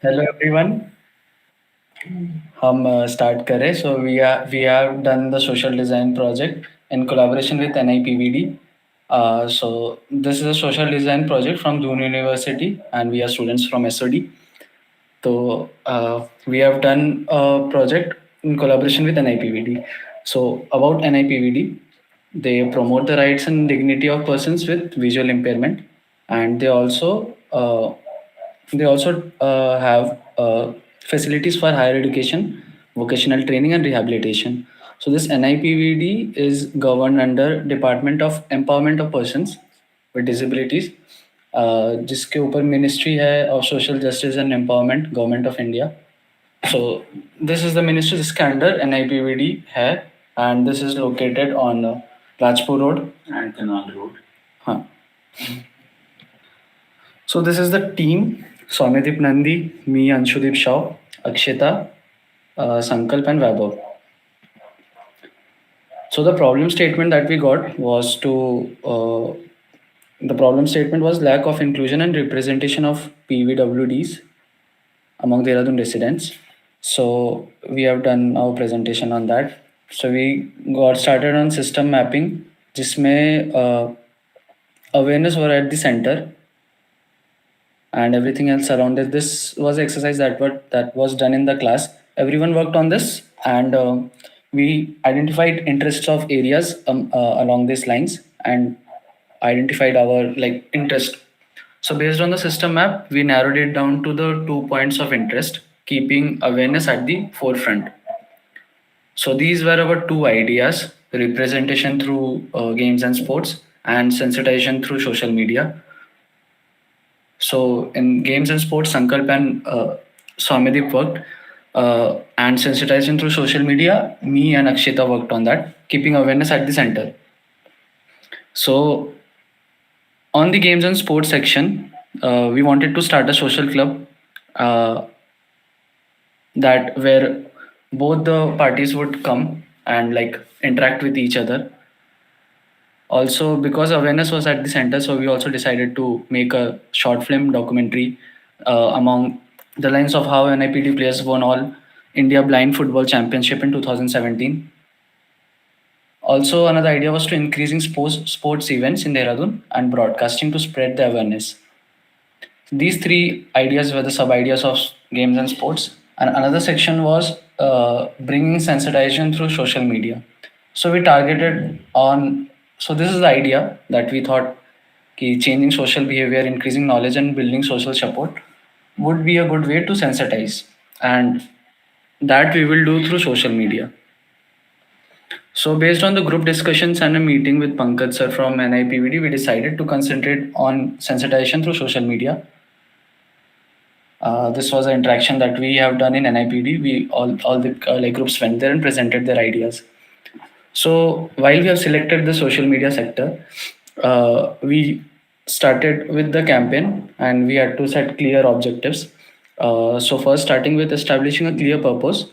Hello everyone. हम start करें so we have done the social design project in collaboration with NIPVD. So this is a social design project from Doon University and we are students from SOD. So we have done a project in collaboration with NIPVD. So about NIPVD, they promote the rights and dignity of persons with visual impairment, and they also have facilities for higher education, vocational training, and rehabilitation. So this NIPVD is governed under Department of Empowerment of Persons with Disabilities, जिसके ऊपर ministry है of social justice and empowerment government of India. So this is the ministry जिसके under NIPVD है, and this is located on Rajpur road and canal road. हाँ. So this is the team: Soumyadeep Nandi, me, Anshudeep Shaw, Akshita, Sankalp, and Vaibhav. So the problem statement that we got was the problem statement was lack of inclusion and representation of PVWDs among Dehradun residents. So we have done our presentation on that. So we got started on system mapping, जिसमें awareness were at the center and everything else surrounded. This was the exercise that was done in the class. Everyone worked on this, and we identified interests of areas along these lines and identified our like interest. So based on the system map, we narrowed it down to the 2 points of interest, keeping awareness at the forefront. So these were our two ideas: representation through games and sports, and sensitization through social media. So in games and sports, Sankalp and Swamedeep worked, and sensitization through social media, me and Akshita worked on that, keeping awareness at the center. So on the games and sports section, we wanted to start a social club, uh, that where both the parties would come and like interact with each other. Also, because awareness was at the center, so we also decided to make a short film documentary among the lines of how NIPD players won all India Blind Football Championship in 2017. Also, another idea was to increasing sports events in Dehradun and broadcasting to spread the awareness. These three ideas were the sub ideas of games and sports. And another section was bringing sensitization through social media. So we targeted on, so this is the idea that we thought कि changing social behavior, increasing knowledge, and building social support would be a good way to sensitize. And that we will do through social media. So, based on the group discussions and a meeting with Pankaj sir from NIPVD, we decided to concentrate on sensitization through social media. This was an interaction that we have done in NIPD. We all the like groups went there and presented their ideas. So while we have selected the social media sector, we started with the campaign and we had to set clear objectives. So first, starting with establishing a clear purpose,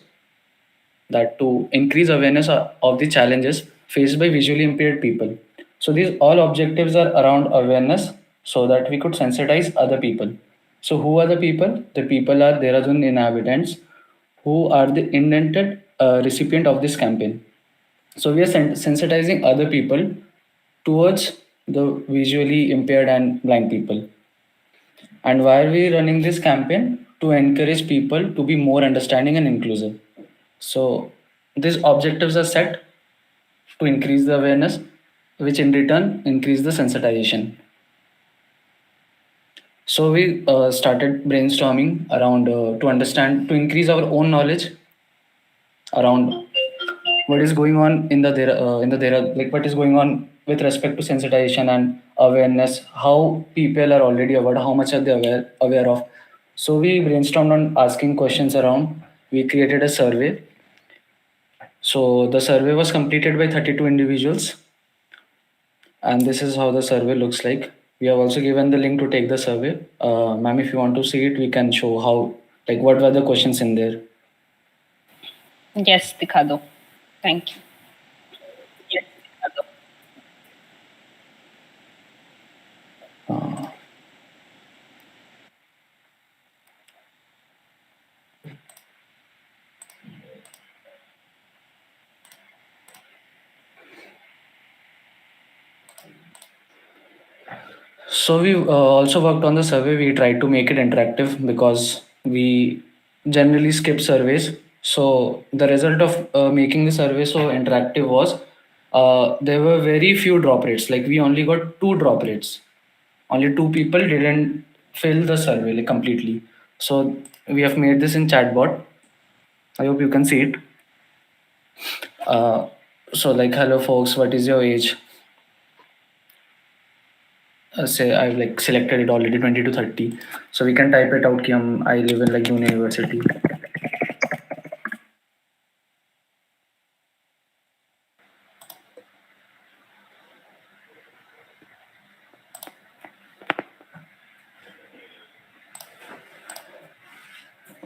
that to increase awareness of the challenges faced by visually impaired people. So these all objectives are around awareness so that we could sensitize other people. So who are the people? The people are Dehradun inhabitants who are the intended recipient of this campaign. So we are sensitizing other people towards the visually impaired and blind people. And why are we running this campaign? To encourage people to be more understanding and inclusive. So these objectives are set to increase the awareness, which in return increase the sensitization. So we started brainstorming around to understand, to increase our own knowledge around what is going on in the Dera, like what is going on with respect to sensitization and awareness, how people are already aware, how much are they aware of. So we brainstormed on asking questions around. We created a survey. So the survey was completed by 32 individuals, and this is how the survey looks like. We have also given the link to take the survey. Ma'am, if you want to see it, we can show how, like, what were the questions in there. Yes, दिखा दो. Thank you. Uh, So we also worked on the survey. We tried to make it interactive because we generally skip surveys. So the result of making the survey so interactive was there were very few drop rates. Like we only got two drop rates. Only two people didn't fill the survey like completely. So we have made this in chatbot. I hope you can see it. Uh, so like, hello folks, what is your age? Say I've like selected it already 20 to 30. So we can type it out कि I live in like Pune University.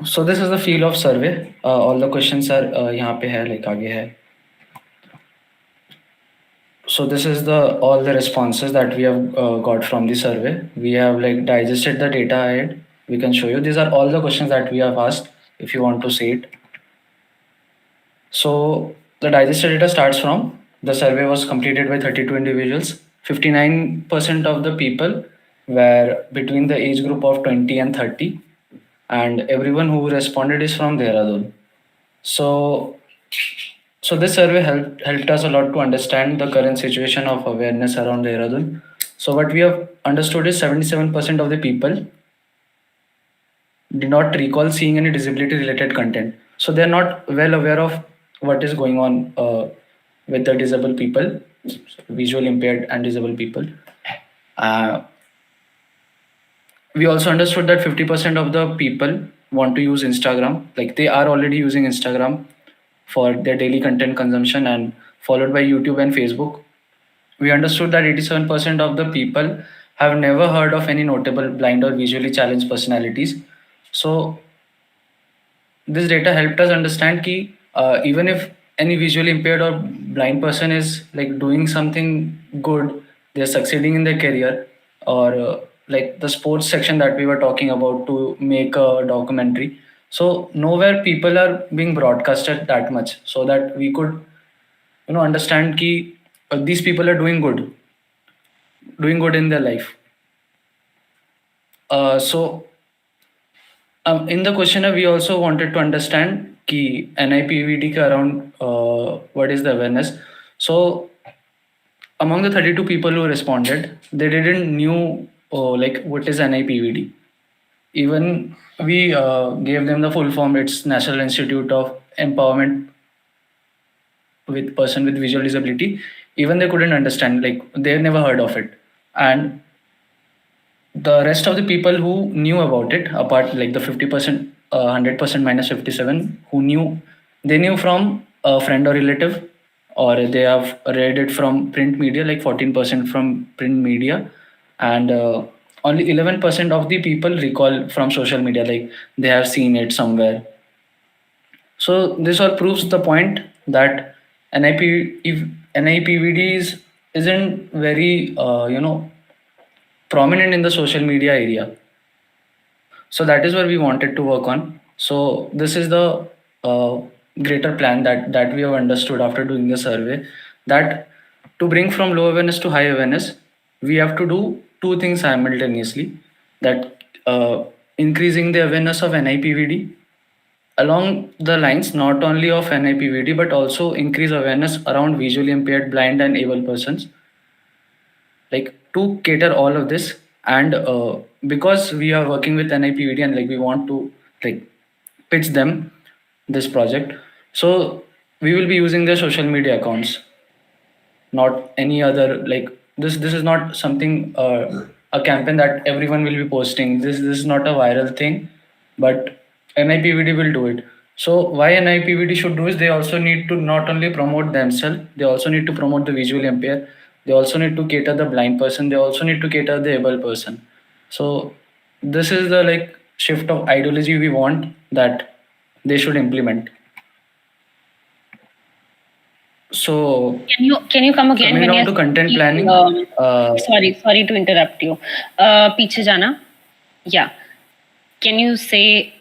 So this is the field of survey. All the questions are यहाँ पे है like आगे है. So this is the all the responses that we have got from the survey. We have like digested the data ahead. We can show you. These are all the questions that we have asked. If you want to see it. So the digested data starts from the survey was completed by 32 individuals. 59% of the people were between the age group of 20 and 30, and everyone who responded is from Dehradun. So, so this survey helped us a lot to understand the current situation of awareness around Dehradun. So what we have understood is 77% of the people did not recall seeing any disability related content. So they're not well aware of what is going on with the disabled people, visual impaired and disabled people. Uh, we also understood that 50% of the people want to use Instagram, like they are already using Instagram for their daily content consumption, and followed by YouTube and Facebook. We understood that 87% of the people have never heard of any notable blind or visually challenged personalities. So this data helped us understand कि even if any visually impaired or blind person is like doing something good, they're succeeding in their career, or like the sports section that we were talking about to make a documentary. So nowhere people are being broadcasted that much, so that we could understand कि these people are doing good in their life. So in the questionnaire, we also wanted to understand कि NIPVD के around what is the awareness. So among the 32 people who responded, they didn't knew like what is NIPVD. Even we gave them the full form. It's National Institute of Empowerment with Person with Visual Disability. Even they couldn't understand. Like they never heard of it, and the rest of the people who knew about it, apart like the 50%, 100% minus 57, who knew, they knew from a friend or relative, or they have read it from print media, like 14% from print media, and only 11% of the people recall from social media, like they have seen it somewhere. So this all proves the point that NIPVD isn't very prominent in the social media area. So that is where we wanted to work on. So this is the uh, greater plan that we have understood after doing the survey, that to bring from low awareness to high awareness, we have to do two things simultaneously. That increasing the awareness of NIPVD along the lines not only of NIPVD but also increase awareness around visually impaired, blind, and able persons, like to cater all of this. And because we are working with NIPVD and like we want to like pitch them this project, so we will be using their social media accounts, not any other. Like this is not something a campaign that everyone will be posting. This is not a viral thing, but NIPVD will do it. So why NIPVD should do is they also need to not only promote themselves, they also need to promote the visually impaired, they also need to cater the blind person, they also need to cater the able person. So this is the like shift of ideology we want that they should implement. So Can you come again coming when down you're to content speaking, planning, sorry to interrupt you. पीछे जाना. Yeah. Can you say?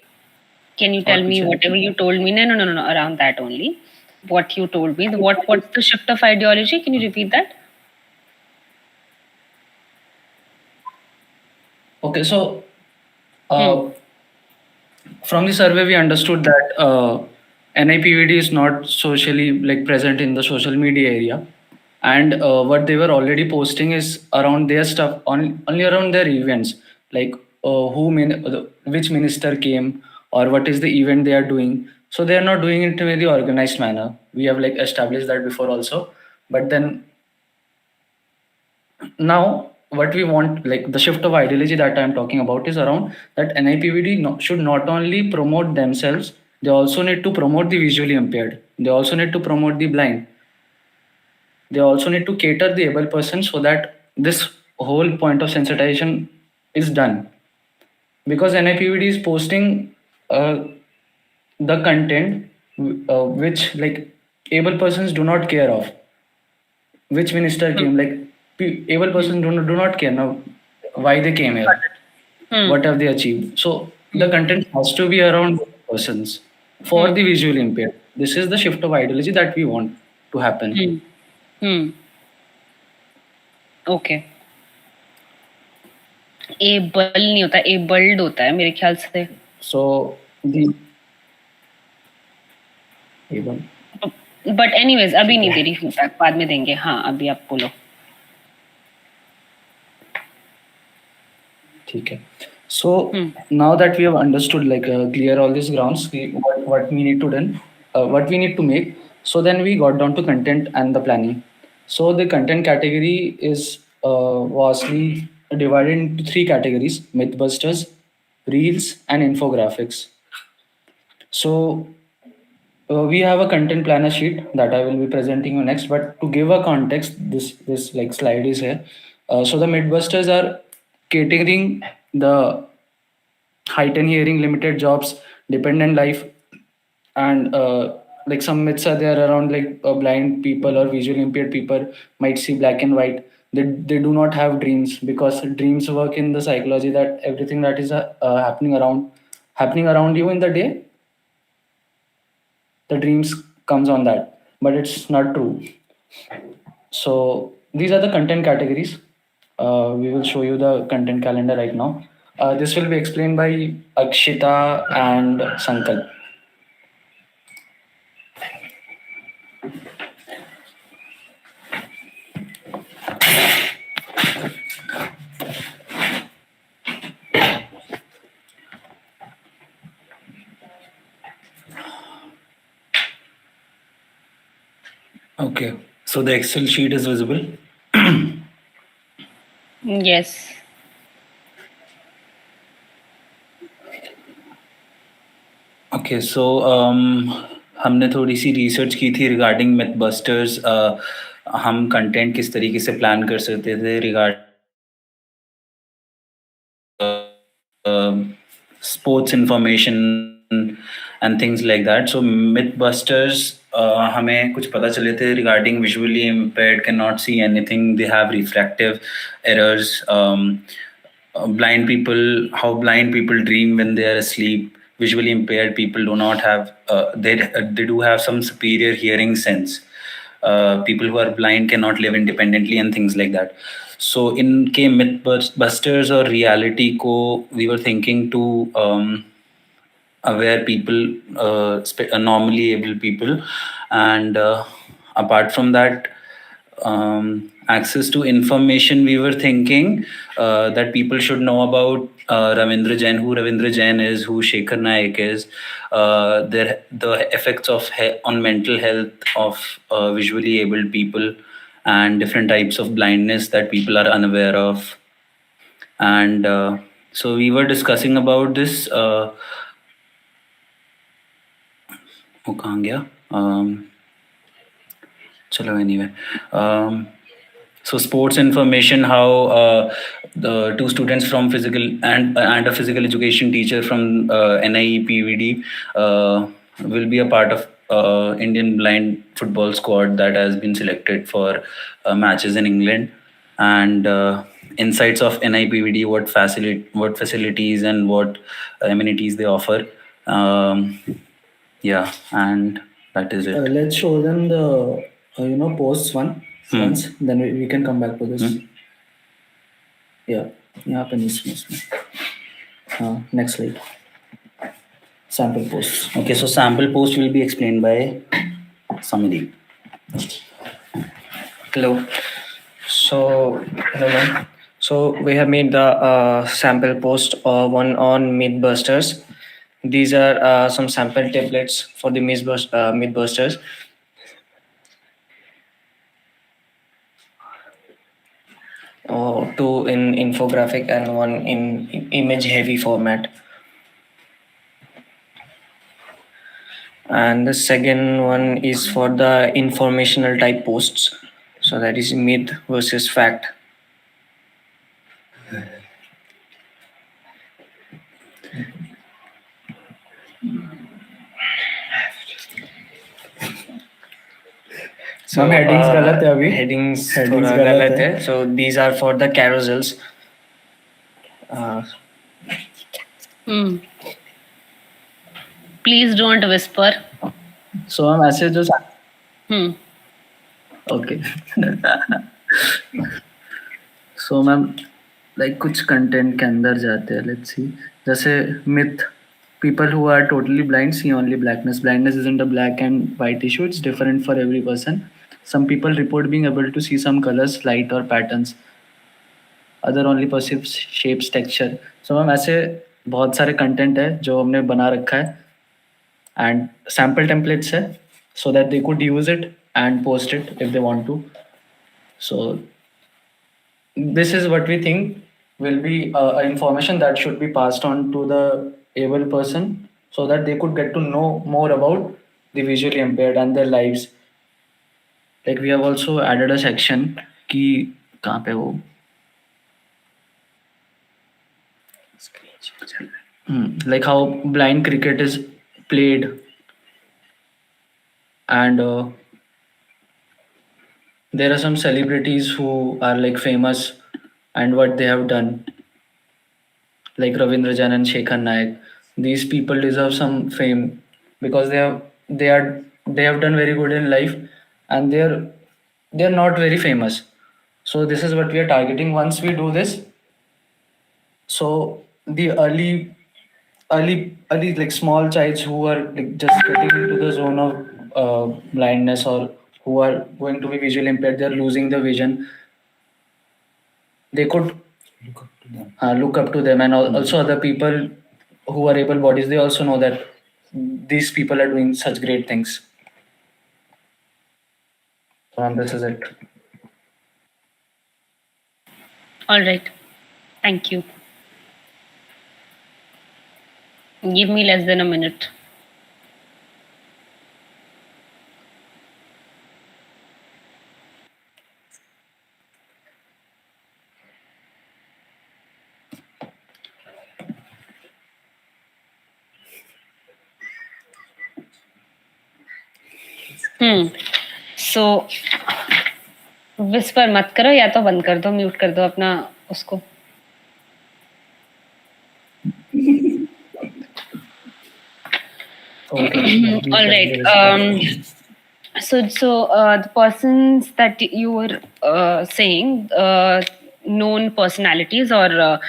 Can you और tell me पीछे whatever you told me? No. Around that only. What you told me. What's the shift of ideology? Can you repeat that? Okay, so Hmm. uh, from the survey, we understood that NIPVD is not socially like present in the social media area, and what they were already posting is around their stuff on only around their events, like which minister came or what is the event they are doing. So they are not doing it in a very organized manner. We have like established that before also, but then now what we want, like the shift of ideology that I'm talking about, is around that NIPVD should not only promote themselves, they also need to promote the visually impaired, they also need to promote the blind, they also need to cater the able person, so that this whole point of sensitization is done. Because NIPVD is posting uh, the content which like able persons do not care of. Which minister Hmm. came, like able Hmm. persons do not care now why they came Got here, it. Hmm. what have they achieved. So the Hmm. content has to be around persons for Hmm. the visually impaired. This is the shift of ideology that we want to happen. Hmm. Hmm. Okay. Able नहीं होता, abled होता है मेरे ख्याल से. So the able, but anyways अभी ठीक नहीं है, दे रही फीडबैक, बाद में देंगे. हाँ, अभी आप बोलो. ठीक है. So hmm. now that we have understood, like clear all these grounds, what we need to done, what we need to make. So then we got down to content and the planning. So the content category is vastly divided into three categories: mythbusters, reels, and infographics. So we have a content planner sheet that I will be presenting you next. But to give a context, this like slide is here. So the mythbusters are catering the height and hearing, limited jobs, dependent life, and like some myths are there around, like blind people or visually impaired people might see black and white. They do not have dreams, because dreams work in the psychology that everything that is happening around you in the day, the dreams comes on that, but it's not true. So these are the content categories. We will show you the content calendar right now. This will be explained by Akshita and Sankalp. Okay, so the Excel sheet is visible. Yes. Okay, so हमने थोड़ी सी research की थी regarding MythBusters. हम content किस तरीके से plan कर सकते थे regard sports information and things like that. So mythbusters, हमें कुछ पता चले थे regarding visually impaired cannot see anything. They have refractive errors. Blind people, how blind people dream when they are asleep. Visually impaired people do not have. They do have some superior hearing sense. People who are blind cannot live independently and things like that. So in K Mythbusters or reality ko, we were thinking to aware people, normally able people, and apart from that, access to information. We were thinking that people should know about Ravindra Jain, who Ravindra Jain is, who Shekhar Naik is, the effects of on mental health of visually abled people, and different types of blindness that people are unaware of. And so we were discussing about this. वो कहाँ गया? चलो anyway. So sports information, how the two students from physical and a physical education teacher from NIEPVD will be a part of Indian blind football squad that has been selected for matches in England. And insights of NIPVD, what facilities and what amenities they offer. Um, yeah, and that is it. Let's show them the posts once. Then we can come back to this. Yeah. यहाँ पे नहीं, इसमें हाँ, next slide. Sample post. Okay, so sample post will be explained by Samadhi. Hello. So, hello, ma'am. So we have made the sample post one on Mythbusters. These are some sample templates for the Mythbusters. Two in infographic and one in image heavy format. And the second one is for the informational type posts. So that is myth versus fact. Ma'am headings गलत है अभी. Headings Headings थोड़ा गलत गलत है. है. So these are for the carousels. Please don't whisper. So ma'am ऐसे जो ओके सो मैम लाइक कुछ कंटेंट के अंदर जाते हैं. लेट्स सी, जैसे myth, people who are totally blind see only blackness. Blindness isn't a black and white issue, it's different for every person. Some people report being able to see some colors, light or patterns. Other only perceive shapes, texture. So ma'am ऐसे बहुत सारे content है जो हमने बना रखा है and sample templates है so that they could use it and post it if they want to. So this is what we think will be information that should be passed on to the able person so that they could get to know more about the visually impaired and their lives. Like we have also added a section कि कहाँ पे वो like how blind cricket is played and there are some celebrities who are like famous and what they have done, like Ravindra Jain and Shekhar Naik. These people deserve some fame because they have done very good in life and they're not very famous. So this is what we are targeting. Once we do this, so the early like small childs who are like just getting into the zone of blindness or who are going to be visually impaired, they're losing the vision. They could look up to them, and also other people who are able bodies. They also know that these people are doing such great things. This is it. All right. Thank you. Give me less than a minute. So whisper मत करो, या तो बंद कर दो, mute कर दो अपना उसको. All right. So the persons that you were saying, known personalities or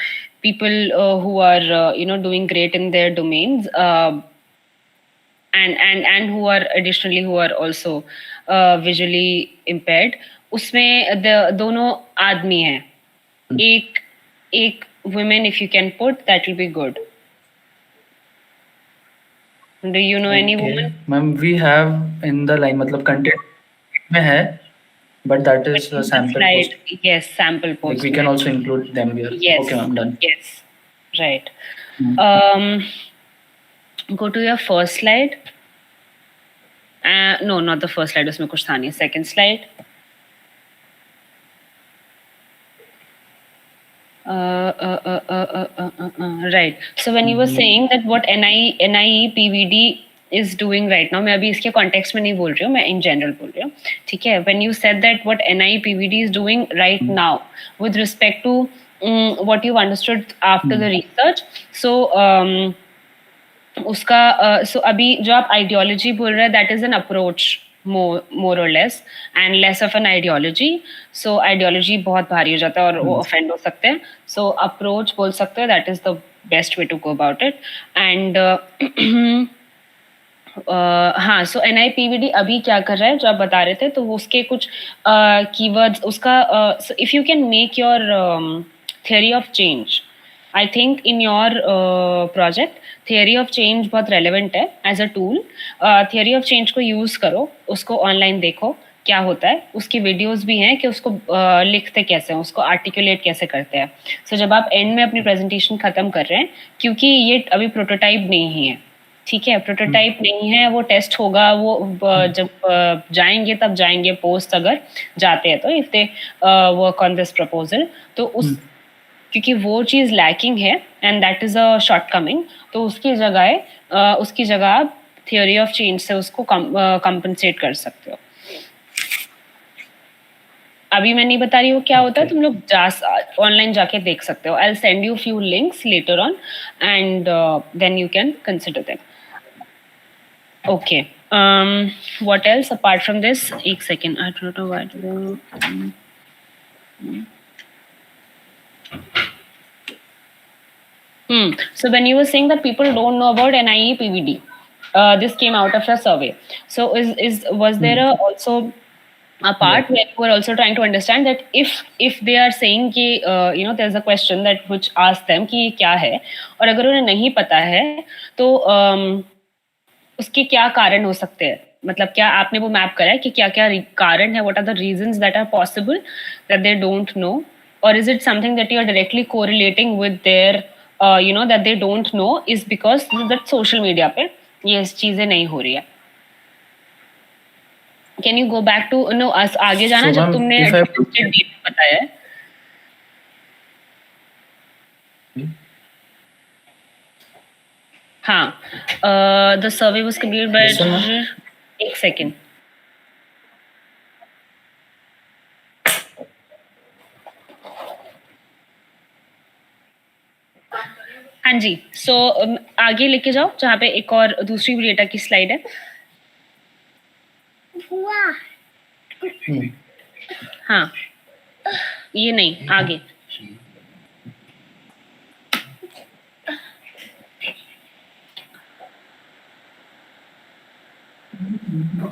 people who are doing great in their domains, and who are additionally who are also visually impaired, उसमें दोनों आदमी हैं. एक women if you can put, that will be good. Do you know any woman? Ma'am, we have in the line, मतलब content में है, but that is a sample Right. post. Yes, sample post. Like we can also include them here. Yes. Okay, ma'am, done. Yes. Right. Go to your first slide. No, not the first slide. उसमें कुछ था नहीं. Second slide. Right. So when you were saying that what NIE PVD is doing right now, मैं अभी इसके context में नहीं बोल रही हूँ, मैं in general बोल रही हूँ. ठीक है. When you said that what NIE PVD is doing right now with respect to what you've understood after the research, so उसका so अभी जो आप ideology बोल रहे हैं, that is an approach, more or less, and less of an ideology. So ideology बहुत भारी हो जाता है और वो offend हो सकते हैं. So approach बोल सकते हैं, that is the best way to go about it. And हाँ, सो NIPVD अभी क्या कर रहा है जो आप बता रहे थे, तो उसके कुछ कीवर्ड्स उसका, if you can make your theory of change, I think in your project theory of change बहुत रेलेवेंट है as a tool. Theory of change को यूज करो, उसको ऑनलाइन देखो क्या होता है, उसकी वीडियोस भी हैं कि उसको लिखते कैसे हैं, उसको आर्टिकुलेट कैसे करते हैं. सो जब आप एंड में अपनी प्रेजेंटेशन खत्म कर रहे हैं, क्योंकि ये अभी प्रोटोटाइप नहीं है, ठीक है, प्रोटोटाइप नहीं है, वो टेस्ट होगा, वो जब जाएंगे तब जाएंगे पोस्ट, अगर जाते हैं तो, if they work on this proposal, तो उस क्योंकि वो चीज़ लैकिंग है and that is a short coming, तो उसकी जगह आप थियोरी ऑफ चेंज से उसको कंपनसेट कर सकते हो. अभी मैं नहीं बता रही हूँ क्या होता है, तुम लोग ऑनलाइन जाके देख सकते हो. I will send you few links later on and then you can consider them. Okay. What else apart from this? एक second. I don't know why. So when you were saying that people don't know about NIE PVD, this came out of your survey. So was there also a part where you were also trying to understand that if they are saying कि there's a question that which asks them कि ये क्या है, और अगर उन्हें नहीं पता है तो उसके क्या कारण हो सकते हैं, मतलब क्या आपने वो मैप करा है कि क्या क्या कारण है, what are the reasons that are possible that they don't know, और is it something that you are directly correlating with there that they don't know is because that social media पे ये चीजें नहीं हो रही है. Can you go back to know आगे जाना जब तुमने डेट बताया है. हाँ, the survey was completed by, एक सेकेंड. हाँ जी, सो आगे लेके जाओ जहाँ पे एक और दूसरी डेटा की स्लाइड है. हाँ, ये नहीं, आगे.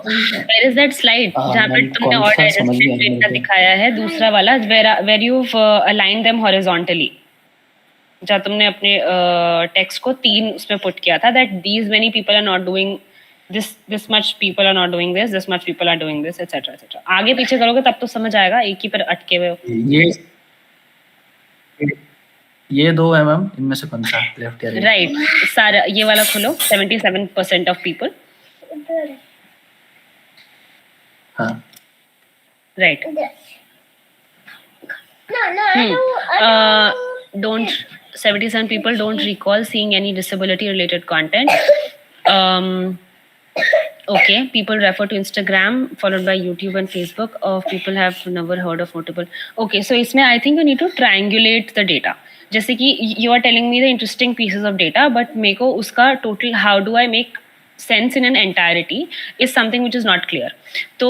Where is that slide जहाँ पे तुमने और डेटा दिखाया है, दूसरा वाला where you've aligned them horizontally, जहाँ तुमने अपने टेक्स्ट को 3 उसमें पुट किया था, that these many people are not doing this much people are not doing this much people are doing this, etc etc. आगे पीछे करोगे तब तो समझ आएगा, एक ही पर अटके हुए हो. ये दो है मैम, इनमें से कौन सा लेफ्ट या राइट? राइट, सारा ये वाला खोलो. 77% ऑफ पीपल. हाँ, right. Don't 77 people don't recall seeing any disability related content. Okay, people refer to Instagram followed by YouTube and Facebook. People have never heard of notable. Okay, so इसमें I think you need to triangulate the data. जैसे कि you are telling me the interesting pieces of data, but मेरे को उसका total how do I make sense in an entirety is something which is not clear. तो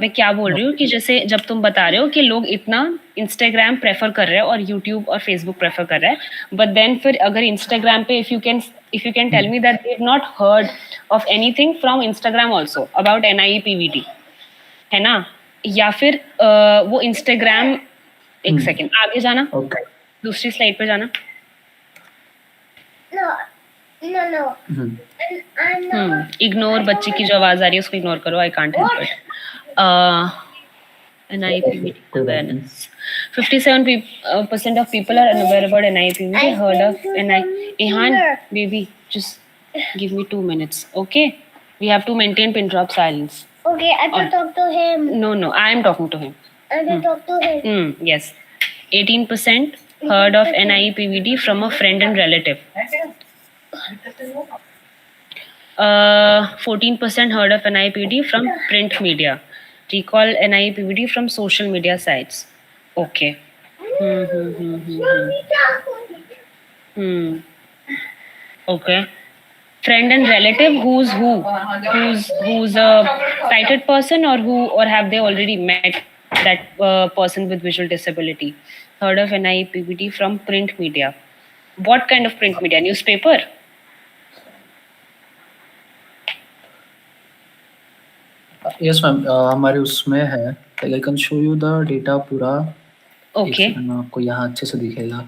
मैं क्या बोल रही हूँ कि जैसे जब तुम बता रहे हो कि लोग इतना Instagram प्रेफर कर रहे हैं और YouTube और Facebook प्रेफर कर रहे हैं, but then फिर अगर Instagram पे if you can tell me that they've not heard of anything from Instagram also about NIEPVD, है ना, या फिर वो Instagram, एक सेकेंड आगे जाना, दूसरी स्लाइड पे जाना. इग्नोर बच्ची की जो आवाज आ रही है उसको इग्नोर करो, I can't help it. NIEPVD awareness. 57% of people are unaware about NIEPVD. Heard of NI? Ihan, baby, just give me 2 minutes, okay? We have to maintain pin drop silence. Okay, I have to talk to him. No, I am talking to him. I have to talk to him. Yes. 18% heard of NIEPVD from a friend and relative. 14% heard of NIEPVD from print media. Recall NIEPVD from social media sites. Okay. Okay. Friend and relative, who's a sighted person, or have they already met that person with visual disability? Heard of NIPVD from print media. What kind of print media? Newspaper? Yes ma'am, हमारे उसमें है, I can show you the data पूरा। एक Okay. Second में आपको यहाँ अच्छे से दिखेगा।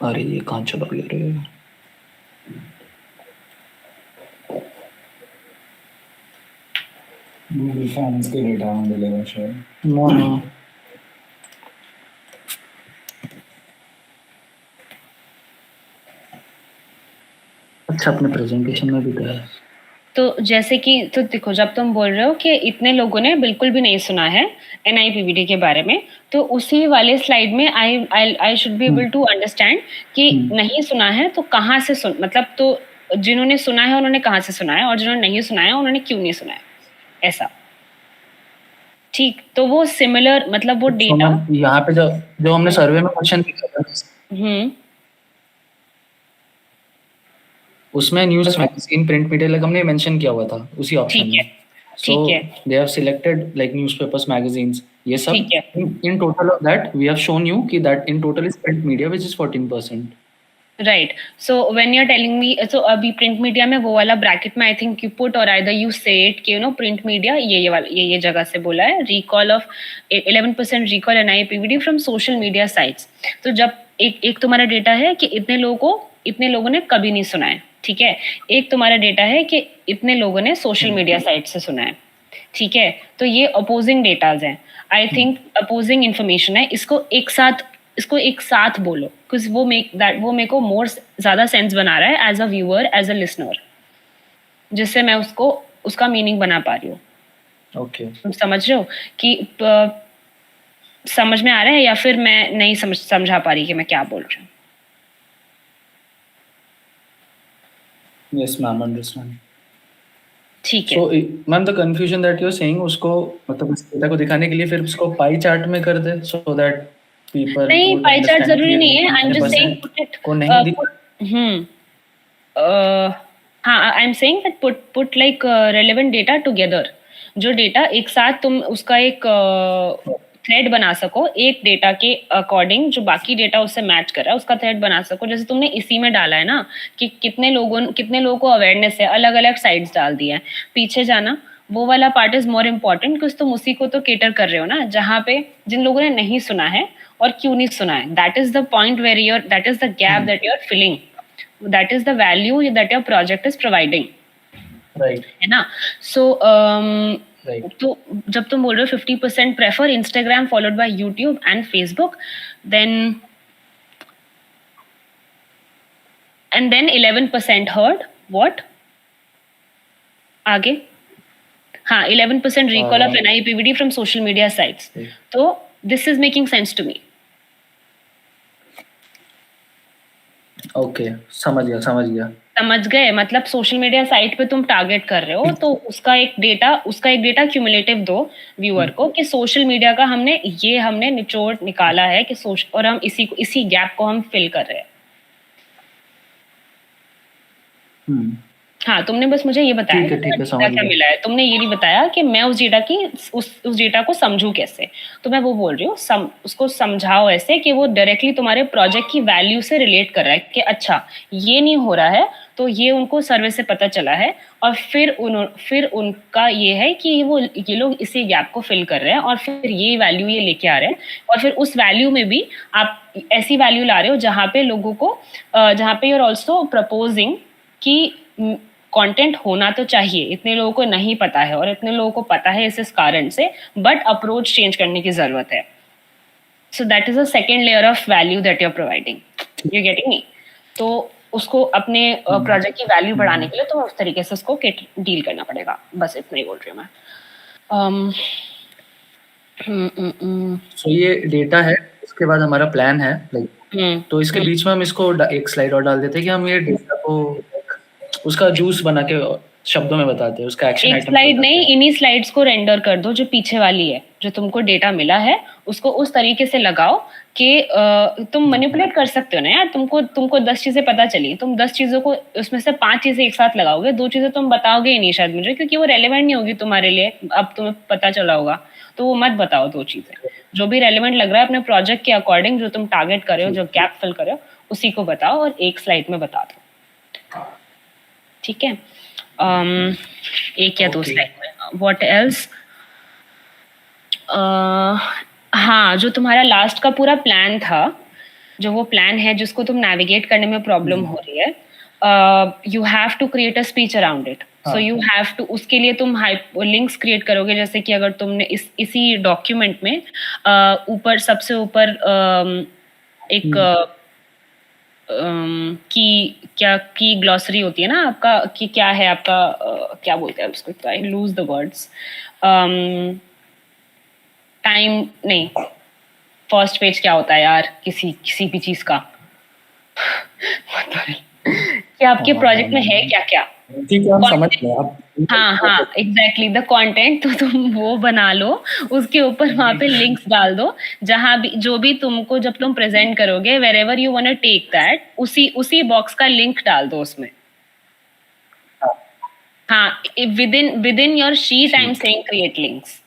अरे ये कहाँ चला गया रे? गूगल फॉर्म्स के डेटा मिलेगा शायद। नो नो, अच्छा अपने प्रेजेंटेशन में भी तो है। तो जैसे कि तो देखो, जब तुम बोल रहे हो कि इतने लोगों ने बिल्कुल भी नहीं सुना है NIPVD के बारे में, तो उसी वाले स्लाइड में I should be able to understand कि नहीं सुना है तो कहाँ से सुन, मतलब तो जिन्होंने सुना है उन्होंने कहाँ से सुना है, और जिन्होंने नहीं सुना है उन्होंने क्यों नहीं सुना है, ऐसा। ठीक, तो वो सिमिलर, मतलब वो तो डेटा। मैम यहाँ पे जो जो हमने सर्वे में क्वेश्चन किया था, हम्म उसमें news magazine print media like हमने मेंशन किया हुआ था उसी ऑप्शन ठीक है, में। सो ठीक है, they have selected like newspapers, magazines, ये सब। ठीक है। In total of that we have shown you कि that in total is print media which is 14%। Right, so when you are telling me, so अभी print media में वो वाला bracket में आई थिंक यू पुट, और either you say it कि print media ये वाला ये जगह से बोला है, recall of 11% recall NIPVD from social media sites. तो जब एक तुम्हारा डेटा है कि इतने लोगों ने कभी नहीं सुना है, ठीक है। एक तुम्हारा डेटा है कि इतने लोगों ने सोशल मीडिया साइट से सुना है, ठीक है। तो ये अपोजिंग डेटाज हैं, आई थिंक अपोजिंग इंफॉर्मेशन है। इसको एक साथ बोलो, बिकॉज वो मेरे को मोर ज्यादा सेंस बना रहा है as a viewer, as a listener, जिससे मैं उसका मीनिंग बना पा रही हूँ। ओके, तुम समझ रहे हो कि समझ में आ रहा है, या फिर मैं नहीं समझा पा रही कि मैं क्या बोल रही हूँ? Yes ma'am, understand. ठीक है। So ma'am the confusion that you are saying, उसको मतलब इस डेटा को दिखाने के लिए फिर उसको पाई चार्ट में कर दे, सो दैट पीपल नहीं, पाई चार्ट जरूरी नहीं है, I am just saying put it को नहीं दिख। हाँ, आई am saying that put like relevant data together. जो डेटा एक साथ तुम उसका एक थ्रेड बना सको, एक डेटा के अकॉर्डिंग जो बाकी डेटा उससे मैच कर रहा है उसका थ्रेड बना सको। जैसे तुमने इसी में डाला है ना कि कितने लोगों को अवेयरनेस है, अलग अलग साइड्स डाल दिया है। पीछे जाना, वो वाला part is more important, because तुम उसी को तो केटर कर रहे हो ना, जहाँ पे जिन लोगों ने नहीं सुना है और क्यों नहीं सुना है, that is the point where you're, that is the gap that you are filling, that is the value that your project is providing, right, है ना। So right. तो जब तुम बोल रहे हो 50% prefer Instagram followed by YouTube and Facebook, then 11% heard what आगे? हाँ, 11% recall of NIPVD from social media sites. तो this is making sense to me. Okay, समझ गया। समझ गए? मतलब सोशल मीडिया साइट पे तुम टारगेट कर रहे हो, तो उसका एक डेटा क्यूमुलेटिव दो व्यूअर को कि सोशल मीडिया का हमने निचोड़ निकाला है कि और हम इसी गैप को हम फिल कर रहे हैं। हाँ, तुमने बस मुझे ये बताया ठीक है, डेटा समझ क्या गया। मिला है, तुमने ये नहीं बताया कि मैं उस डेटा को समझूं कैसे। तो मैं वो बोल रही हूँ, उसको समझाओ ऐसे कि वो डायरेक्टली तुम्हारे प्रोजेक्ट की वैल्यू से रिलेट कर रहा है कि अच्छा ये नहीं हो रहा है, तो ये उनको सर्वे से पता चला है, और फिर उनका ये है कि ये लोग इसी गैप को फिल कर रहे हैं, और फिर ये वैल्यू ये लेके आ रहे हैं, और फिर उस वैल्यू में भी आप ऐसी वैल्यू ला रहे हो जहाँ पे लोगों को जहाँ पे यू आर ऑल्सो प्रपोजिंग कि कंटेंट होना तो चाहिए, इतने लोगों को नहीं पता है और इतने लोगों को पता है इस कारण से, बट अप्रोच चेंज करने की जरूरत है। So that is a second layer of value that you are providing, you getting me? तो उसको अपने प्रोजेक्ट की वैल्यू बढ़ाने के लिए तो उस तरीके से उसको डील करना पड़ेगा। बस इतना ही बोल रही हूँ मैं। सो ये डेटा है, उसके बाद हमारा प्लान है लाइक, तो इसके बीच में हम इसको एक स्लाइड और डाल देते हैं कि हम ये डेटा को उसका जूस बना के शब्दों में बताते हैं, उसका एक्शन एक आइटम स्लाइड नहीं, इन्हीं स्लाइड्स को रेंडर कर दो जो पीछे वाली है, जो तुमको डेटा मिला है उसको उस तरीके से लगाओ कि तुम मैनिपुलेट कर सकते हो ना यार, तुमको 10 चीजें पता चली, तुम 10 चीजों को उसमें से 5 चीजें एक साथ लगाओगे, 2 चीजें तुम बताओगे ही नहीं शायद मुझे, क्योंकि वो रेलेवेंट नहीं होगी तुम्हारे लिए, अब तुम्हें पता चला होगा, तो वो मत बताओ 2 चीजें। जो भी रेलेवेंट लग रहा है अपने प्रोजेक्ट के अकॉर्डिंग, जो तुम टारगेट कर रहे हो, जो गैप फिल कर रहे हो, उसी को बताओ और एक स्लाइड में बता दो, ठीक है? एक या 2 Okay. स्लाइड में। What else? हाँ, जो तुम्हारा लास्ट का पूरा प्लान था, जो वो प्लान है जिसको तुम नेविगेट करने में प्रॉब्लम हो रही है, you have to create a speech around it. So you have to, उसके लिए तुम लिंक्स क्रिएट करोगे, जैसे कि अगर तुमने इसी डॉक्यूमेंट में ऊपर, सबसे ऊपर एक की, क्या की ग्लॉसरी होती है ना आपका, कि क्या है आपका, क्या बोलते हैं उसको, I lose the words, time नहीं, फर्स्ट पेज क्या होता है यार किसी किसी भी चीज का कि आपके प्रोजेक्ट में है क्या क्या। ठीक है, हम समझ गए आप। हाँ हाँ, एग्जैक्टली द कंटेंट, तो तुम वो बना लो, उसके ऊपर वहां पे लिंक्स डाल दो, जहां भी जो भी तुमको, जब तुम प्रेजेंट करोगे, wherever you want to take that, उसी उसी बॉक्स का लिंक डाल दो उसमें। हाँ, within your sheet I am saying create links,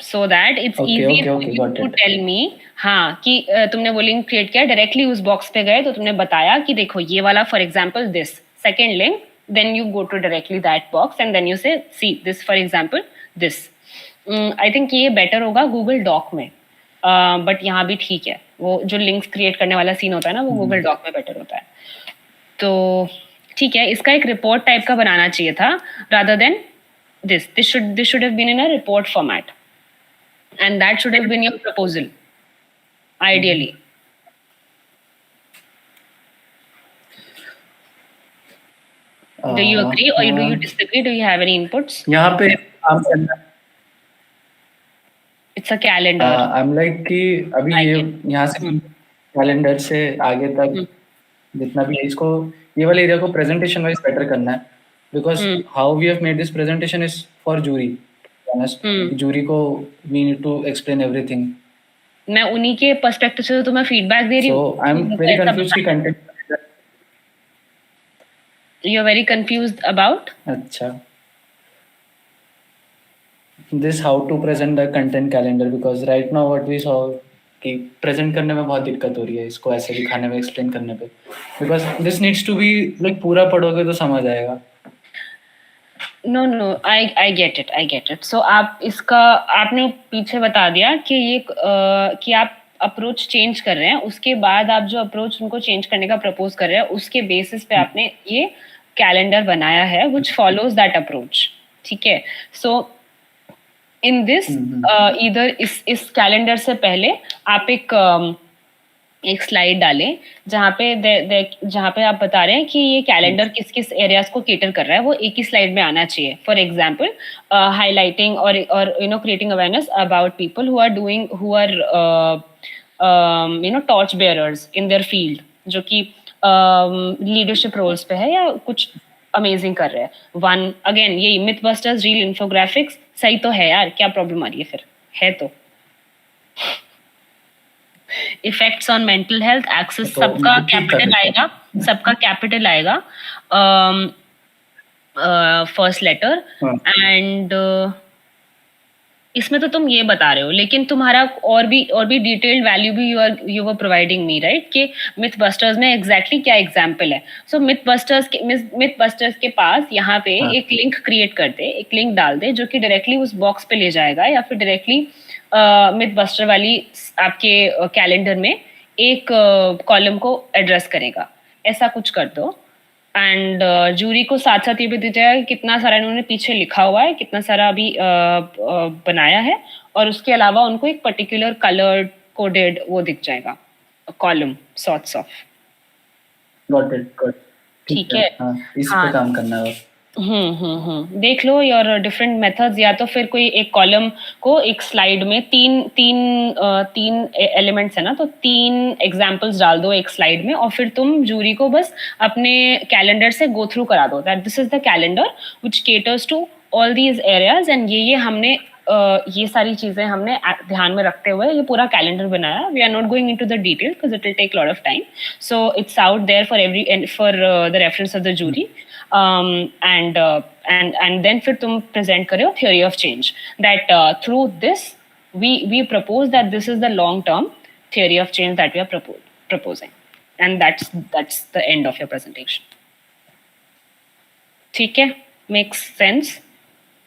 so that it's Okay, easy okay, for okay, you got to it. tell me, हाँ, कि तुमने वो लिंक क्रिएट किया, डायरेक्टली उस बॉक्स पे गए तो तुमने बताया कि देखो ये वाला, for example this second link, then you go to directly that box and then you say see this, for example this. I think ये बेटर होगा गूगल डॉक में, बट यहाँ भी ठीक है, वो जो लिंक्स क्रिएट करने वाला सीन होता है ना, वो गूगल डॉक में बेटर होता है। तो ठीक है, इसका एक रिपोर्ट टाइप का बनाना चाहिए था, rather than this should have been in a report format, and that should have been your proposal ideally. Do you agree or do you disagree? Do you have any inputs? यहाँ पे काम करना, It's a calendar. I'm like कि अभी I ये get. यहाँ से calendar से आगे तक जितना भी है, इसको ये वाले एरिया को प्रेजेंटेशन वाइज बेटर करना है, because how we have made this presentation is for jury, jury को we need to explain everything. मैं उन्हीं के पर्सपेक्टिव से तो मैं फीडबैक दे रही सो हूँ। आई एम वेरी कंफ्यूज कि content, You are very confused about? अच्छा, this how to present the content calendar, because right now what we saw कि प्रेजेंट करने में बहुत दिक्कत हो रही है, इसको ऐसे दिखाने में, एक्सप्लेन करने पे, because this needs to be like पूरा पढ़ोगे तो समझ आएगा। No, I get it. So आप इसका, आपने पीछे बता दिया कि ये कि आप अप्रोच चेंज कर रहे हैं, उसके बाद आप जो अप्रोच उनको चेंज करने का प्रपोज कर रहे हैं, उसके बेसिस पे आपने ये कैलेंडर बनाया है which follows that approach, ठीक है? So इन दिस इधर इस कैलेंडर से पहले आप एक स्लाइड डालें जहाँ पे आप बता रहे हैं कि ये कैलेंडर किस किस एरियाज को केटर कर रहा है, वो एक ही स्लाइड में आना चाहिए। फॉर एग्जांपल हाईलाइटिंग और you know creating awareness about people who are you know torch bearers in their field, जो कि लीडरशिप रोल्स पे है या कुछ अमेजिंग कर रहे हैं। वन अगेन ये मिथ बस्टर्स, रील इन्फोग्राफिक्स सही तो है यार, क्या प्रॉब्लम आ रही है फिर? है तो effects on mental health access, सबका कैपिटल आएगा फर्स्ट लेटर, एंड इसमें तो तुम ये बता रहे हो, लेकिन तुम्हारा और भी डिटेल्ड वैल्यू भी you were providing me, right? कि मिथ बस्टर्स में एग्जैक्टली क्या एग्जाम्पल है। सो मिथ बस्टर्स के पास यहाँ पे एक लिंक क्रिएट कर दे, एक लिंक डाल दे जो कि डायरेक्टली उस बॉक्स पे ले जाएगा, या फिर डायरेक्टली मिथ बस्टर वाली आपके कैलेंडर में एक कॉलम को एड्रेस करेगा, ऐसा कुछ कर दो। एंड जूरी को साथ साथ ये भी दिख जाएगा कितना सारा इन्होंने पीछे लिखा हुआ है, कितना सारा अभी बनाया है, और उसके अलावा उनको एक पर्टिकुलर कलर कोडेड वो दिख जाएगा column sorts of. Got it, ठीक है, इस पे काम करना है। देख लो योर डिफरेंट मेथड्स, या तो फिर कोई एक कॉलम को एक स्लाइड में तीन एलिमेंट्स है ना, तो 3 एग्जांपल्स डाल दो एक स्लाइड में, और फिर तुम जूरी को बस अपने कैलेंडर से गो थ्रू करा दो that this is the calendar which caters to all these areas, and ये हमने ये सारी चीजें हमने ध्यान में रखते हुए ये पूरा कैलेंडर बनाया. We are not going into the detail because it will take lot of time. So it's out there for every for the reference of the jury. And then फिर तुम present करो theory of change that through this we propose that this is the long term theory of change that we are proposing, and that's the end of your presentation. ठीक है, makes sense.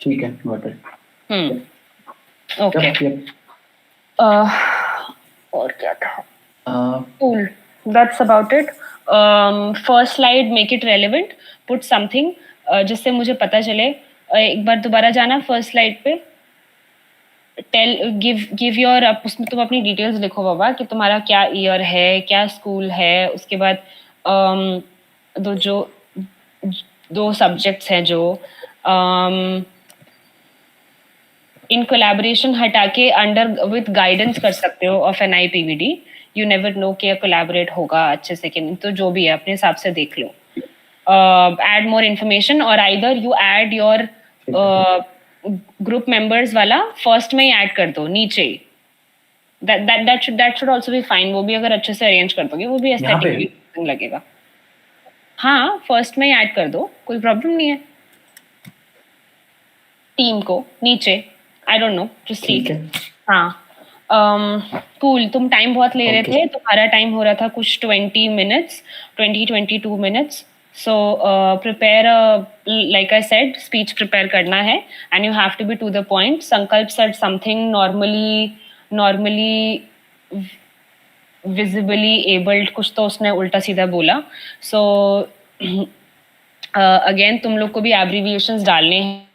ठीक है, got it. Okay. Yep. और क्या था? Uh, Cool. That's about it. First slide, make it relevant. Put something जिससे मुझे पता चले. एक बार दोबारा जाना फर्स्ट स्लाइड पे. गिव योर, उसमें तुम अपनी डिटेल्स लिखो बाबा कि तुम्हारा क्या ईयर है, क्या स्कूल है, उसके बाद दो सब्जेक्ट्स हैं जो इन कोलैबोरेशन हटा के अंडर विद गाइडेंस कर सकते हो of N IPVD. You never know कि कोलैबोरेट होगा अच्छे से कि नहीं, तो जो भी है अपने हिसाब से देख लो. Add more information, or either you add your group members वाला first में ही add कर दो नीचे. That should also be fine. वो भी अगर अच्छे से arrange कर दोगे वो भी aesthetically लगेगा. हाँ, first में ही add कर दो, कोई problem नहीं है. टीम को नीचे, I don't know, just see. हाँ. Cool. तुम टाइम बहुत ले रहे थे, तुम्हारा टाइम हो रहा था कुछ 20 minutes, 22 minutes. So prepare like I said, speech prepare करना है, and you have to be to the point. Sankalp said something normally visibly abled, कुछ तो उसने उल्टा सीधा बोला. So again तुम लोग को भी abbreviations डालने हैं.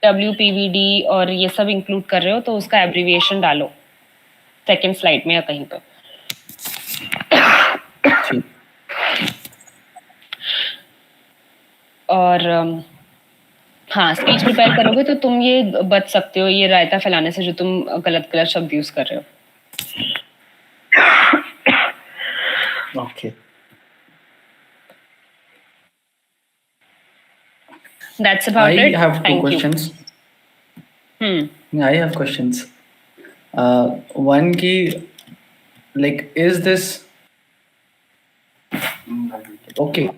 WPVD और ये सब इंक्लूड कर रहे हो तो उसका एब्रीविएशन डालो सेकेंड स्लाइड में या कहीं पे. और हाँ, स्पीच प्रिपेयर करोगे तो तुम ये बच सकते हो ये रायता फैलाने से जो तुम गलत शब्द यूज कर रहे हो. Okay. That's about it. I have two Thank questions. You. I have questions. One की, like, is this okay?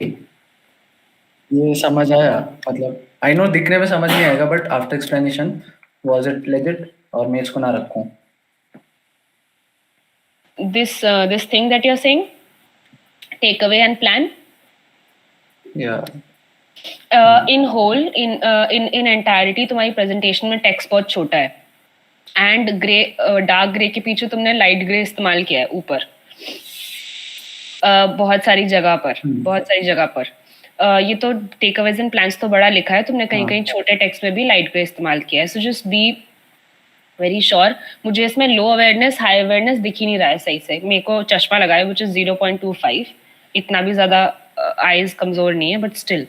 ये समझ आया, मतलब I know दिखने में समझ नहीं आएगा, but after explanation, was it legit और मैं इसको ना रखूं? This thing that you're saying, takeaway and plan. Yeah. In whole, in entirety तुम्हारी presentation में text बहुत छोटा है, and dark grey के पीछे तुमने light grey इस्तेमाल किया है ऊपर. बहुत सारी जगह पर. ये तो takeaways and plans तो बड़ा लिखा है, तुमने कहीं छोटे text में भी light grey इस्तेमाल किया है. So just be very sure. मुझे इसमें low awareness, high awareness दिख ही नहीं रहा है सही से. मेरे को चश्मा लगा है which is 0.25. इतना भी ज़्यादा eyes कमजोर नहीं है, but still.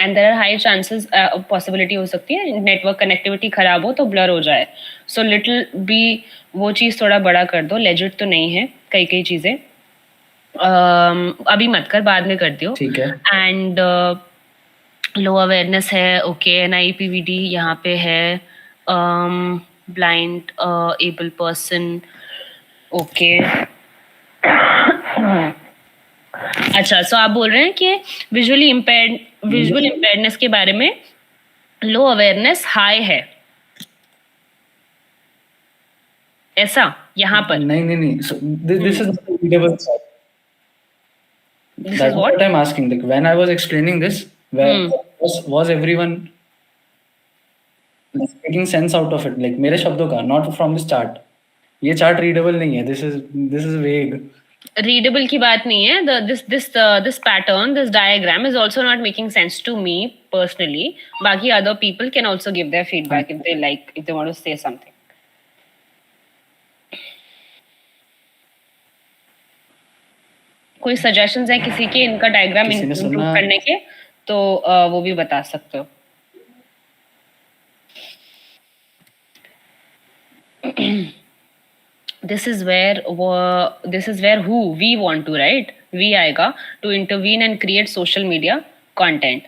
And there are high chances possibility हो सकती है network connectivity खराब हो तो blur हो जाए. So little भी वो चीज़ थोड़ा बड़ा कर दो. Legit तो नहीं है कई चीज़ें. अभी मत कर, बाद में कर दियो. ठीक है. And low awareness है, okay. NIPVD यहाँ पे है. Blind able person, okay. अच्छा, so आप बोल रहे हैं कि विजुअल इम्पेयर्डनेस के बारे में लो अवेयरनेस हाई है, ऐसा यहाँ पर? नहीं. So this is not readable. This That's is what I'm asking. Like when I was explaining this, was everyone making sense out of it? Like मेरे शब्दों का, not from this chart. ये chart readable नहीं है. This is vague. Readable की बात नहीं है. This pattern, this diagram is also not making sense to me personally. बाकी other people can also give their feedback if they like, if they want to say something. कोई suggestions है किसी के इनका diagram improve करने के, तो वो भी बता सकते हो. This is where who we want to, right? We आएगा to intervene and create social media content.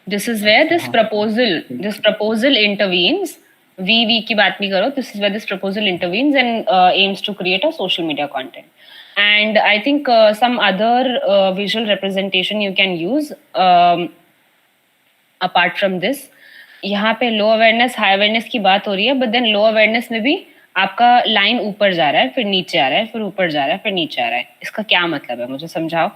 This is where this proposal intervenes. We की बात नहीं करो. This is where this proposal intervenes and aims to create a social media content. And I think some other visual representation you can use apart from this. यहाँ पे लो awareness high awareness की बात हो रही है, बट देन लो अवेयरनेस में भी आपका लाइन ऊपर जा रहा है, फिर नीचे आ रहा है, फिर ऊपर जा रहा है, फिर नीचे आ रहा है. इसका क्या मतलब है, मुझे समझाओ.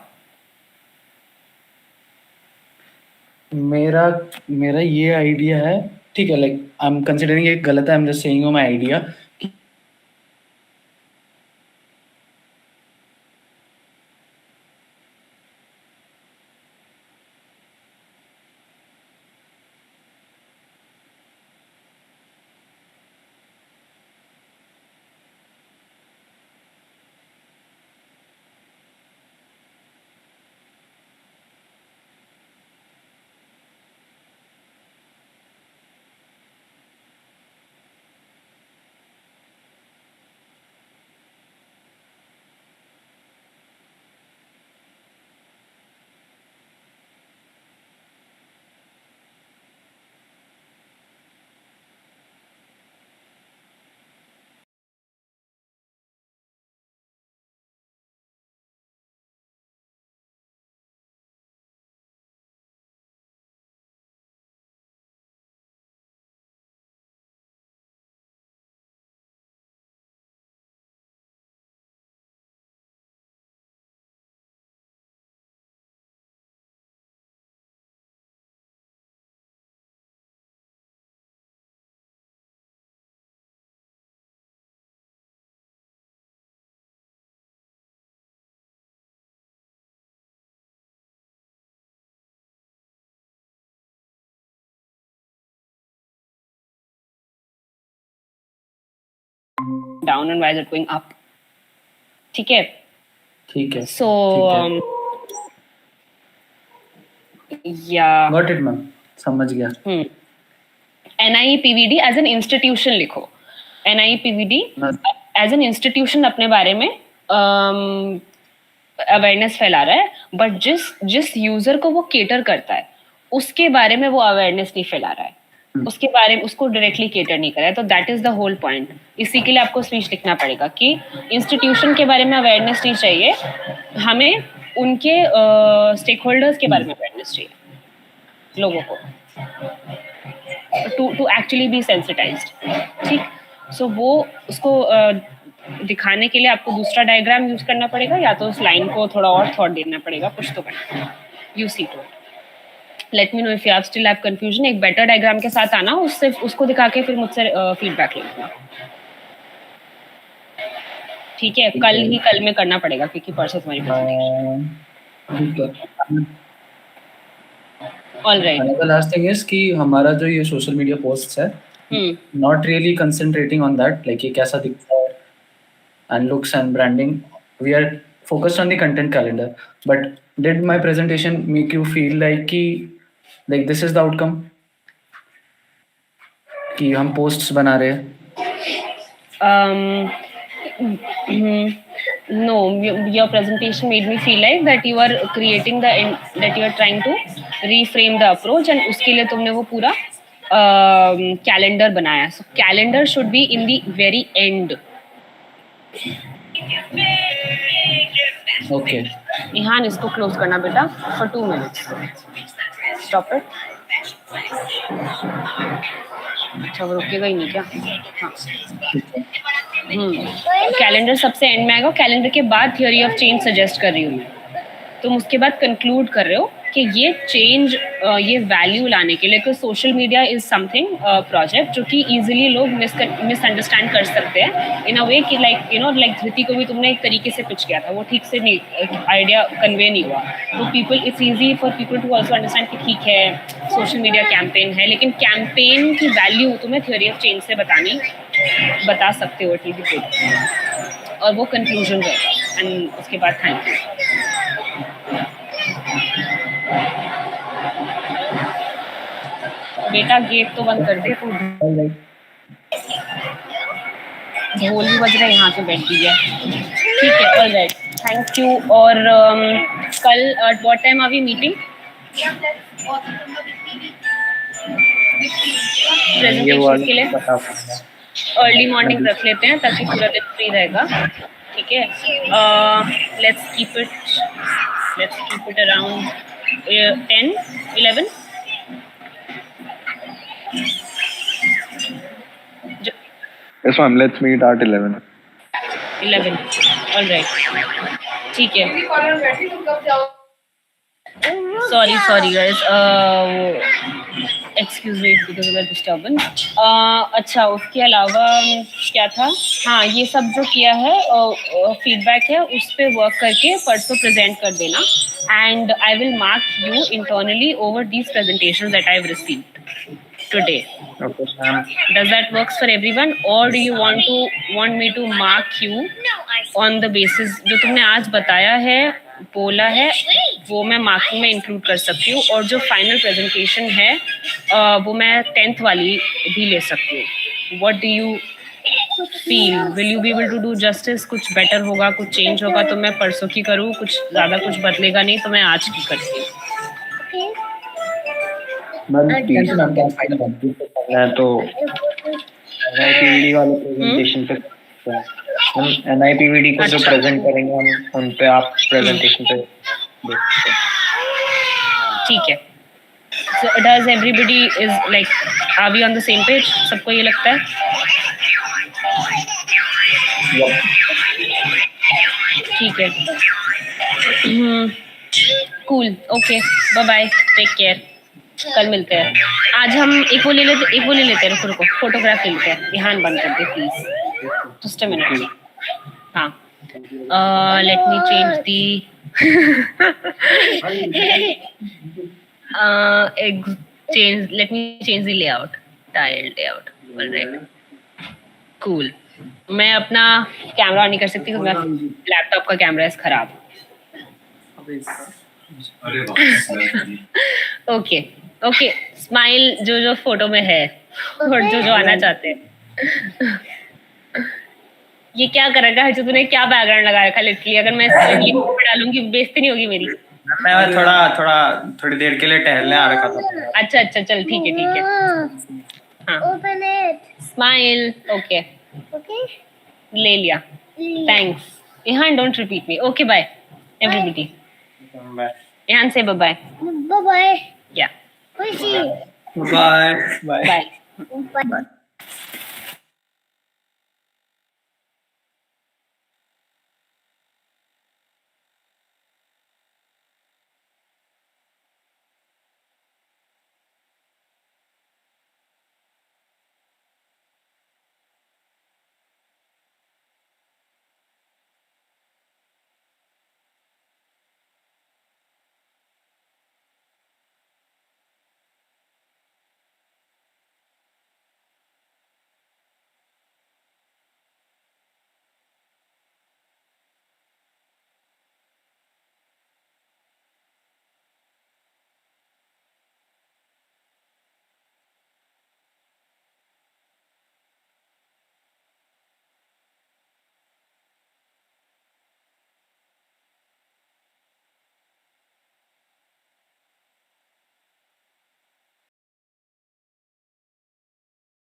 मेरा मेरा ये आइडिया है, ठीक है, लाइक आई एम कंसिडरिंग ये गलत है, I am just saying you my idea. Down and why is it going up? ठीक है. ठीक है. So yeah. Got it, ma'am. समझ गया. NIEPVD एज एन इंस्टीट्यूशन लिखो. NIEPVD एज एन इंस्टीट्यूशन अपने बारे में अवेयरनेस फैला रहा है, बट जिस यूजर को वो केटर करता है उसके बारे में वो अवेयरनेस नहीं फैला रहा है, उसके बारे में उसको डायरेक्टली केटर नहीं कर रहा है. तो that is the whole point. इसी के लिए आपको स्पीच लिखना पड़ेगा कि इंस्टीट्यूशन के बारे में अवेयरनेस नहीं चाहिए, हमें उनके स्टेक होल्डर्स के बारे में अवेयरनेस चाहिए लोगों को, टू एक्चुअली बी सेंसिटाइज्ड. ठीक. सो वो उसको दिखाने के लिए आपको दूसरा डायग्राम यूज करना पड़ेगा, या तो उस लाइन को थोड़ा और थॉट देना पड़ेगा, कुछ तो करना पड़ेगा. You see too. Let me know if you have still have confusion. एक बेटर डायग्राम के साथ आना, उससे उसको दिखा के फिर मुझसे फीडबैक लेना. ठीक है. कल में करना पड़ेगा क्योंकि परसों तुम्हारी presentation. All right. Another last thing is कि हमारा जो ये सोशल मीडिया पोस्ट्स है, not really concentrating on that, like ये कैसा दिखता है and looks and branding. We are focused on the content calendar. But did my presentation make you feel like कि like this is the outcome? कि हम posts बना रहे हैं? No, your presentation made me feel like that you are creating that you are trying to reframe the approach, and उसके लिए तुमने वो पूरा calendar बनाया. So calendar should be in the very end. Okay. यहाँ इसको क्लोज करना बेटा for 2 minutes. Stop it. अच्छा वो रुकेगा ही नहीं क्या? हाँ. कैलेंडर सबसे एंड में आएगा. कैलेंडर के बाद थियोरी ऑफ चेंज सजेस्ट कर रही हूँ मैं. तुम उसके बाद कंक्लूड कर रहे हो कि ये चेंज, ये वैल्यू लाने के लिए, social media is something project जो कि इजीली लोग मिसअंडरस्टैंड कर सकते हैं इन अ वे कि लाइक यू नो लाइक धृति को भी तुमने एक तरीके से पिच किया था, वो ठीक से नहीं आइडिया कन्वे नहीं हुआ. तो people it's easy for people to also understand कि ठीक है सोशल मीडिया कैंपेन है, लेकिन कैंपेन की वैल्यू तुम्हें थ्योरी ऑफ चेंज से बता सकते हो. ठीक है. और वो कंक्लूजन रहेगा एंड उसके बाद थैंक यू. बेटा गेट तो बंद कर दे. तू ढोल भी बज रहा है, यहाँ से बैठ गया. ठीक है. All right. Thank you. और कल at what time are we meeting? ये वो प्रेजेंटेशन के लिए बता पाऊंगा। अर्ली मॉर्निंग रख लेते हैं ताकि पूरा दिन फ्री रहेगा. ठीक है. Let's keep it around 10 11. Yes, ma'am. Let's meet at 11. 11. All right. ठीक है. Sorry guys. Excuse me because of the disturbance. अच्छा, उसके अलावा क्या था? हाँ, ये सब जो किया है फीडबैक है, उस पर वर्क करके परसों प्रेजेंट कर देना. And I will mark you internally over these presentations that I have received today. Okay ma'am. Does that works for everyone, or do you want me to mark you on the basis जो तुमने आज बताया है, बोला है, वो मैं marking में इंक्लूड कर सकती हूँ, और जो फाइनल प्रेजेंटेशन है वो मैं 10th वाली भी ले सकती हूँ. What do you feel? Will you be able to do justice? कुछ बेटर होगा, कुछ चेंज होगा तो मैं परसों की करूँ, कुछ ज़्यादा कुछ बदलेगा नहीं तो मैं आज की करती हूँ. Ma'am, please. मैम क्या फाइनल करना है तो NIPVD वाले प्रेजेंटेशन पे हम NIPVD को जो अच्छा. प्रेजेंट करेंगे हम उन पे आप प्रेजेंटेशन पे देख सकते हैं. ठीक है. So does everybody is like, are we on the same page? सबको ये लगता है? ठीक है. Cool. Okay, bye bye, take care. कल मिलते हैं. आज हम एक वो ले लेते हैं. रुको, फोटोग्राफ ले लेते हैं. ध्यान बंद कर दे प्लीज. Just a minute. हाँ. Let me change the let me change the layout. Tile layout. All right. Cool. मैं अपना कैमरा नहीं कर सकती क्योंकि मेरा लैपटॉप का कैमरा है खराब. ओके. स्माइल जो फोटो में है और जो आना चाहते हैं. ये क्या करेगा जो तूने क्या बैकग्राउंड लगा रखा लिटरली? अगर मैं लिंक पे डालूंगी बेइज्जती नहीं होगी मेरी? मैं थोड़ी देर के लिए टहलने आ रखा था. अच्छा, चल ठीक है. हाँ. Open it. Smile. Okay, Okay. ले लिया. थैंक्स. यहाँ don't repeat me. Okay, bye everybody. यहाँ से बाय. Bye bye. या Bye. बाय. बाय. Bye.